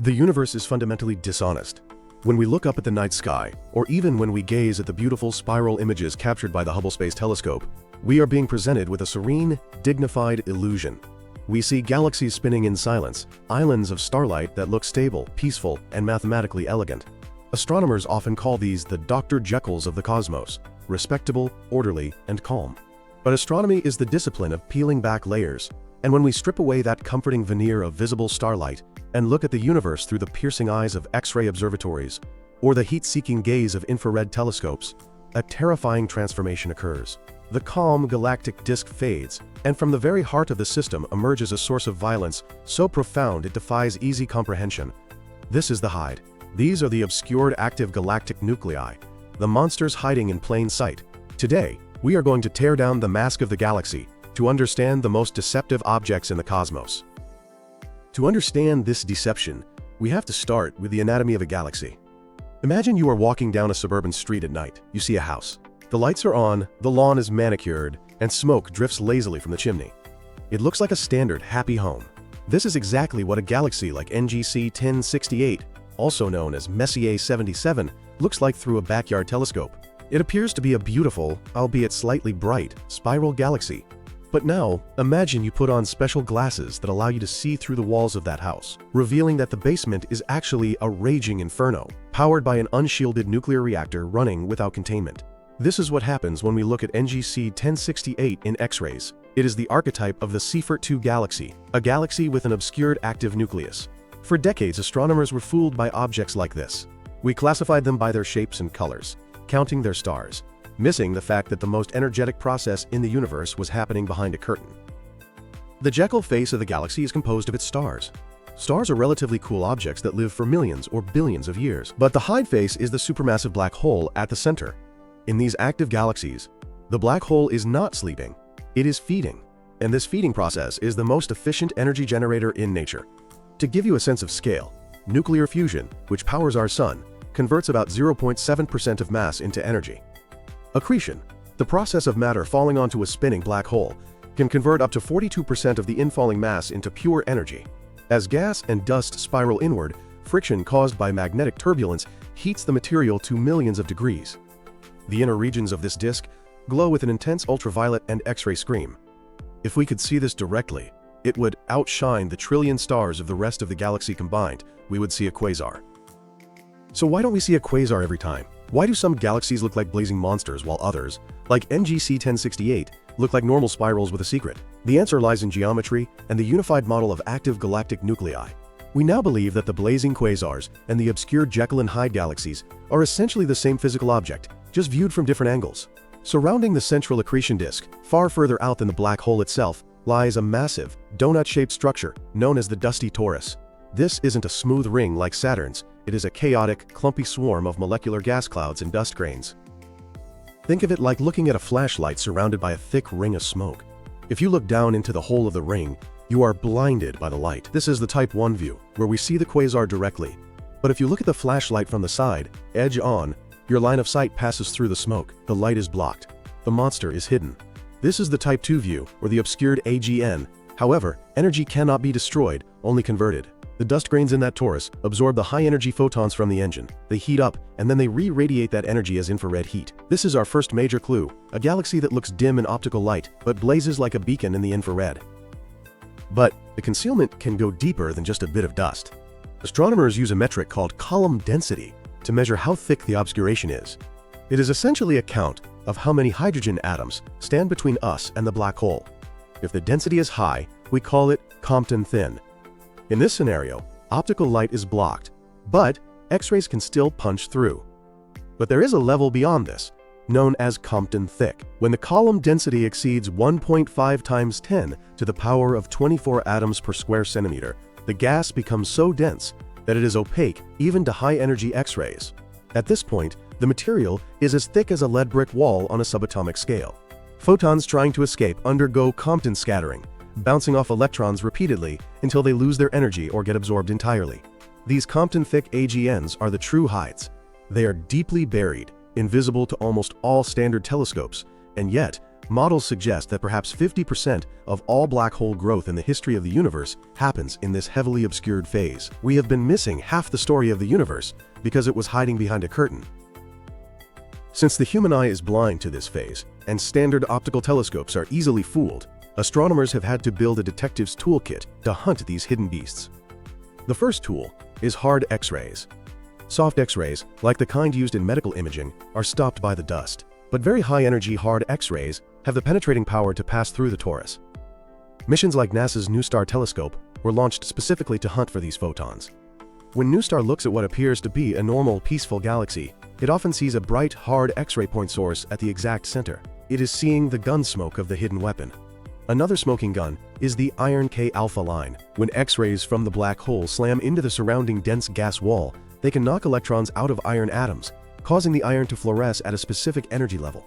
The universe is fundamentally dishonest. When we look up at the night sky, or even when we gaze at the beautiful spiral images captured by the Hubble Space Telescope, we are being presented with a serene, dignified illusion. We see galaxies spinning in silence, islands of starlight that look stable, peaceful, and mathematically elegant. Astronomers often call these the Dr. Jekylls of the cosmos, respectable, orderly, and calm. But astronomy is the discipline of peeling back layers, and when we strip away that comforting veneer of visible starlight and look at the universe through the piercing eyes of X-ray observatories or the heat-seeking gaze of infrared telescopes, a terrifying transformation occurs. The calm galactic disk fades, and from the very heart of the system emerges a source of violence so profound it defies easy comprehension. This is the Hyde. These are the obscured active galactic nuclei, the monsters hiding in plain sight. Today, we are going to tear down the mask of the galaxy to understand the most deceptive objects in the cosmos. To understand this deception, we have to start with the anatomy of a galaxy. Imagine you are walking down a suburban street at night. You see a house. The lights are on, the lawn is manicured, and smoke drifts lazily from the chimney. It looks like a standard, happy home. This is exactly what a galaxy like NGC 1068, also known as Messier 77, looks like through a backyard telescope. It appears to be a beautiful, albeit slightly bright, spiral galaxy. But now, imagine you put on special glasses that allow you to see through the walls of that house, revealing that the basement is actually a raging inferno, powered by an unshielded nuclear reactor running without containment. This is what happens when we look at NGC 1068 in X-rays. It is the archetype of the Seyfert 2 galaxy, a galaxy with an obscured active nucleus. For decades, astronomers were fooled by objects like this. We classified them by their shapes and colors, counting their stars, missing the fact that the most energetic process in the universe was happening behind a curtain. The Jekyll face of the galaxy is composed of its stars. Stars are relatively cool objects that live for millions or billions of years, but the Hyde face is the supermassive black hole at the center. In these active galaxies, the black hole is not sleeping, it is feeding, and this feeding process is the most efficient energy generator in nature. To give you a sense of scale, nuclear fusion, which powers our sun, converts about 0.7% of mass into energy. Accretion, the process of matter falling onto a spinning black hole, can convert up to 42% of the infalling mass into pure energy. As gas and dust spiral inward, friction caused by magnetic turbulence heats the material to millions of degrees. The inner regions of this disk glow with an intense ultraviolet and X-ray scream. If we could see this directly, it would outshine the trillion stars of the rest of the galaxy combined. We would see a quasar. So why don't we see a quasar every time? Why do some galaxies look like blazing monsters while others, like NGC 1068, look like normal spirals with a secret? The answer lies in geometry and the unified model of active galactic nuclei. We now believe that the blazing quasars and the obscured Jekyll and Hyde galaxies are essentially the same physical object, just viewed from different angles. Surrounding the central accretion disk, far further out than the black hole itself, lies a massive, donut-shaped structure known as the dusty torus. This isn't a smooth ring like Saturn's. It is a chaotic, clumpy swarm of molecular gas clouds and dust grains. Think of it like looking at a flashlight surrounded by a thick ring of smoke. If you look down into the hole of the ring, you are blinded by the light. This is the Type 1 view, where we see the quasar directly. But if you look at the flashlight from the side, edge on, your line of sight passes through the smoke. The light is blocked. The monster is hidden. This is the Type 2 view, or the obscured AGN. However, energy cannot be destroyed, only converted. The dust grains in that torus absorb the high-energy photons from the engine. They heat up, and then they re-radiate that energy as infrared heat. This is our first major clue, a galaxy that looks dim in optical light, but blazes like a beacon in the infrared. But the concealment can go deeper than just a bit of dust. Astronomers use a metric called column density to measure how thick the obscuration is. It is essentially a count of how many hydrogen atoms stand between us and the black hole. If the density is high, we call it Compton thin. In this scenario, optical light is blocked, but X-rays can still punch through. But there is a level beyond this, known as Compton thick. When the column density exceeds 1.5 times 10 to the power of 24 atoms per square centimeter, the gas becomes so dense that it is opaque even to high-energy X-rays. At this point, the material is as thick as a lead brick wall on a subatomic scale. Photons trying to escape undergo Compton scattering, bouncing off electrons repeatedly until they lose their energy or get absorbed entirely. These Compton-thick AGNs are the true Hydes. They are deeply buried, invisible to almost all standard telescopes, and yet models suggest that perhaps 50% of all black hole growth in the history of the universe happens in this heavily obscured phase. We have been missing half the story of the universe because it was hiding behind a curtain. Since the human eye is blind to this phase, and standard optical telescopes are easily fooled, astronomers have had to build a detective's toolkit to hunt these hidden beasts. The first tool is hard X-rays. Soft X-rays, like the kind used in medical imaging, are stopped by the dust. But very high-energy hard X-rays have the penetrating power to pass through the torus. Missions like NASA's NuSTAR telescope were launched specifically to hunt for these photons. When NuSTAR looks at what appears to be a normal, peaceful galaxy, it often sees a bright, hard X-ray point source at the exact center. It is seeing the gun smoke of the hidden weapon. Another smoking gun is the iron K-alpha line. When X-rays from the black hole slam into the surrounding dense gas wall, they can knock electrons out of iron atoms, causing the iron to fluoresce at a specific energy level.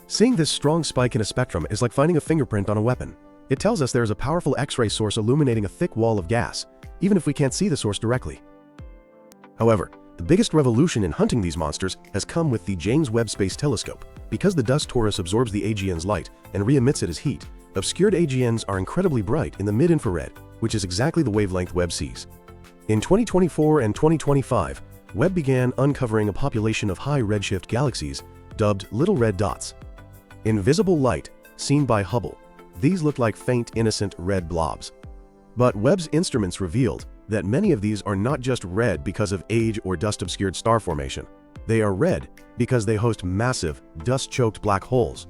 Seeing this strong spike in a spectrum is like finding a fingerprint on a weapon. It tells us there is a powerful X-ray source illuminating a thick wall of gas, even if we can't see the source directly. However, the biggest revolution in hunting these monsters has come with the James Webb Space Telescope. Because the dust torus absorbs the AGN's light and re-emits it as heat, obscured AGNs are incredibly bright in the mid-infrared, which is exactly the wavelength Webb sees. In 2024 and 2025, Webb began uncovering a population of high redshift galaxies dubbed little red dots. In visible light, seen by Hubble, these look like faint, innocent red blobs. But Webb's instruments revealed that many of these are not just red because of age or dust-obscured star formation. They are red because they host massive, dust-choked black holes.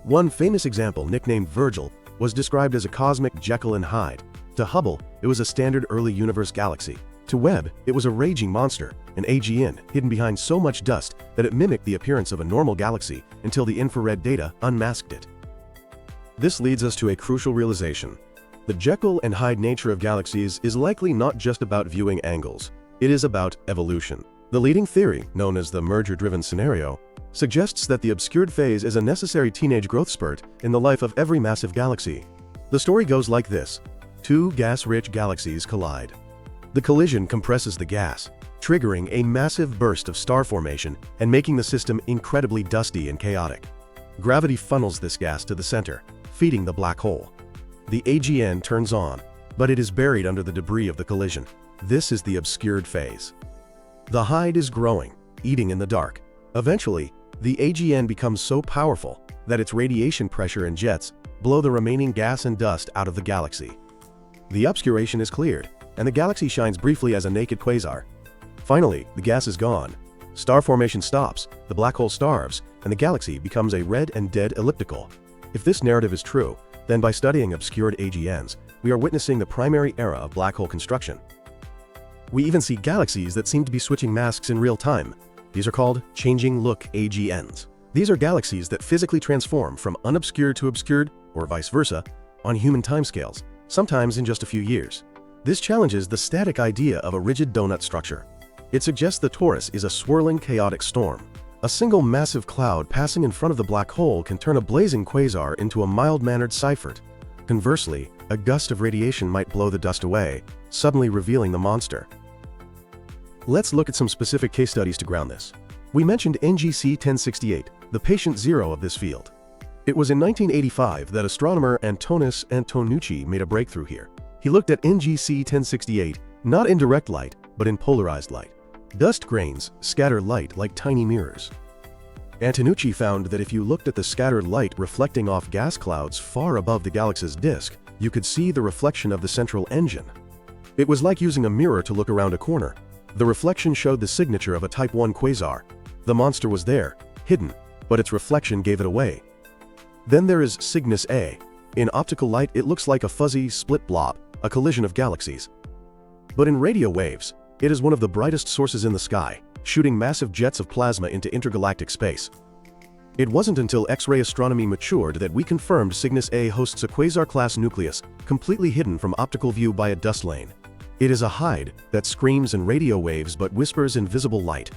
One famous example, nicknamed Virgil, was described as a cosmic Jekyll and Hyde. To Hubble, it was a standard early universe galaxy. To Webb, it was a raging monster, an AGN, hidden behind so much dust that it mimicked the appearance of a normal galaxy until the infrared data unmasked it. This leads us to a crucial realization. The Jekyll and Hyde nature of galaxies is likely not just about viewing angles. It is about evolution. The leading theory, known as the merger-driven scenario, suggests that the obscured phase is a necessary teenage growth spurt in the life of every massive galaxy. The story goes like this. Two gas-rich galaxies collide. The collision compresses the gas, triggering a massive burst of star formation and making the system incredibly dusty and chaotic. Gravity funnels this gas to the center, feeding the black hole. The AGN turns on, but it is buried under the debris of the collision. This is the obscured phase. The Hyde is growing, eating in the dark. Eventually, the AGN becomes so powerful that its radiation pressure and jets blow the remaining gas and dust out of the galaxy. The obscuration is cleared, and the galaxy shines briefly as a naked quasar. Finally, the gas is gone. Star formation stops, the black hole starves, and the galaxy becomes a red and dead elliptical. If this narrative is true, then by studying obscured AGNs, we are witnessing the primary era of black hole construction. We even see galaxies that seem to be switching masks in real time. These are called changing look AGNs. These are galaxies that physically transform from unobscured to obscured, or vice versa, on human timescales, sometimes in just a few years. This challenges the static idea of a rigid donut structure. It suggests the torus is a swirling, chaotic storm. A single massive cloud passing in front of the black hole can turn a blazing quasar into a mild-mannered Seifert. Conversely, a gust of radiation might blow the dust away, suddenly revealing the monster. Let's look at some specific case studies to ground this. We mentioned NGC 1068, the patient zero of this field. It was in 1985 that astronomer Antonis Antonucci made a breakthrough here. He looked at NGC 1068 not in direct light, but in polarized light. Dust grains scatter light like tiny mirrors. Antonucci found that if you looked at the scattered light reflecting off gas clouds far above the galaxy's disk, you could see the reflection of the central engine. It was like using a mirror to look around a corner. The reflection showed the signature of a Type 1 quasar. The monster was there, hidden, but its reflection gave it away. Then there is Cygnus A. In optical light, it looks like a fuzzy, split blob, a collision of galaxies. But in radio waves, it is one of the brightest sources in the sky, shooting massive jets of plasma into intergalactic space. It wasn't until X-ray astronomy matured that we confirmed Cygnus A hosts a quasar-class nucleus, completely hidden from optical view by a dust lane. It is a Hyde that screams in radio waves but whispers in visible light.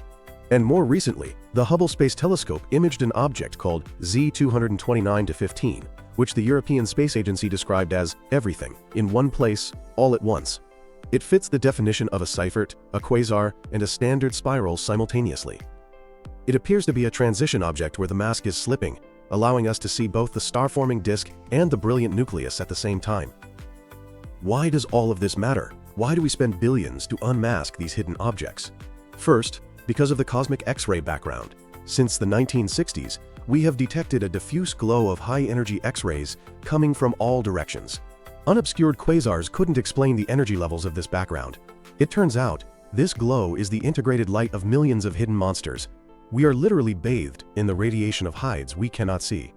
And more recently, the Hubble Space Telescope imaged an object called Z229-15, which the European Space Agency described as everything, in one place, all at once. It fits the definition of a Seifert, a quasar, and a standard spiral simultaneously. It appears to be a transition object where the mask is slipping, allowing us to see both the star-forming disk and the brilliant nucleus at the same time. Why does all of this matter? Why do we spend billions to unmask these hidden objects? First, because of the cosmic X-ray background. Since the 1960s, we have detected a diffuse glow of high-energy X-rays coming from all directions. Unobscured quasars couldn't explain the energy levels of this background. It turns out, this glow is the integrated light of millions of hidden monsters. We are literally bathed in the radiation of Hydes we cannot see.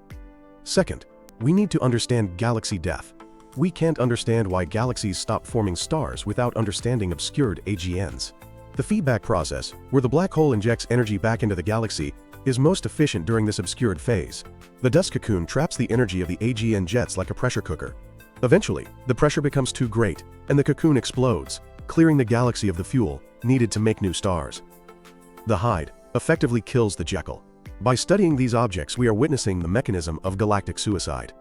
Second, we need to understand galaxy death. We can't understand why galaxies stop forming stars without understanding obscured AGNs. The feedback process, where the black hole injects energy back into the galaxy, is most efficient during this obscured phase. The dust cocoon traps the energy of the AGN jets like a pressure cooker. Eventually, the pressure becomes too great, and the cocoon explodes, clearing the galaxy of the fuel needed to make new stars. The Hyde effectively kills the Jekyll. By studying these objects, we are witnessing the mechanism of galactic suicide.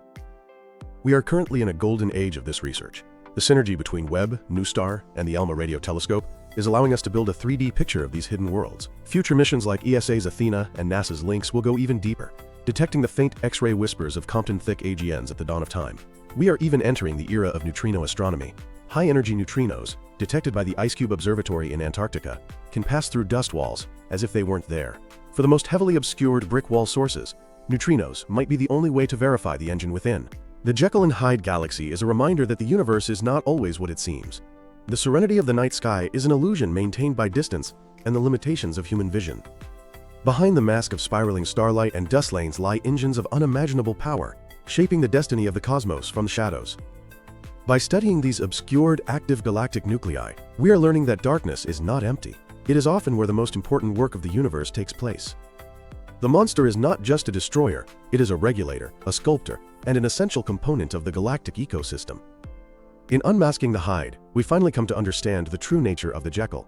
We are currently in a golden age of this research. The synergy between Webb, NuSTAR, and the ALMA radio telescope is allowing us to build a 3D picture of these hidden worlds. Future missions like ESA's Athena and NASA's Lynx will go even deeper, detecting the faint X-ray whispers of Compton-thick AGNs at the dawn of time. We are even entering the era of neutrino astronomy. High-energy neutrinos, detected by the IceCube Observatory in Antarctica, can pass through dust walls as if they weren't there. For the most heavily obscured brick wall sources, neutrinos might be the only way to verify the engine within. The Jekyll and Hyde galaxy is a reminder that the universe is not always what it seems. The serenity of the night sky is an illusion maintained by distance and the limitations of human vision. Behind the mask of spiraling starlight and dust lanes lie engines of unimaginable power, shaping the destiny of the cosmos from the shadows. By studying these obscured active galactic nuclei, we are learning that darkness is not empty. It is often where the most important work of the universe takes place. The monster is not just a destroyer, it is a regulator, a sculptor, and an essential component of the galactic ecosystem. In unmasking the Hyde, we finally come to understand the true nature of the Jekyll.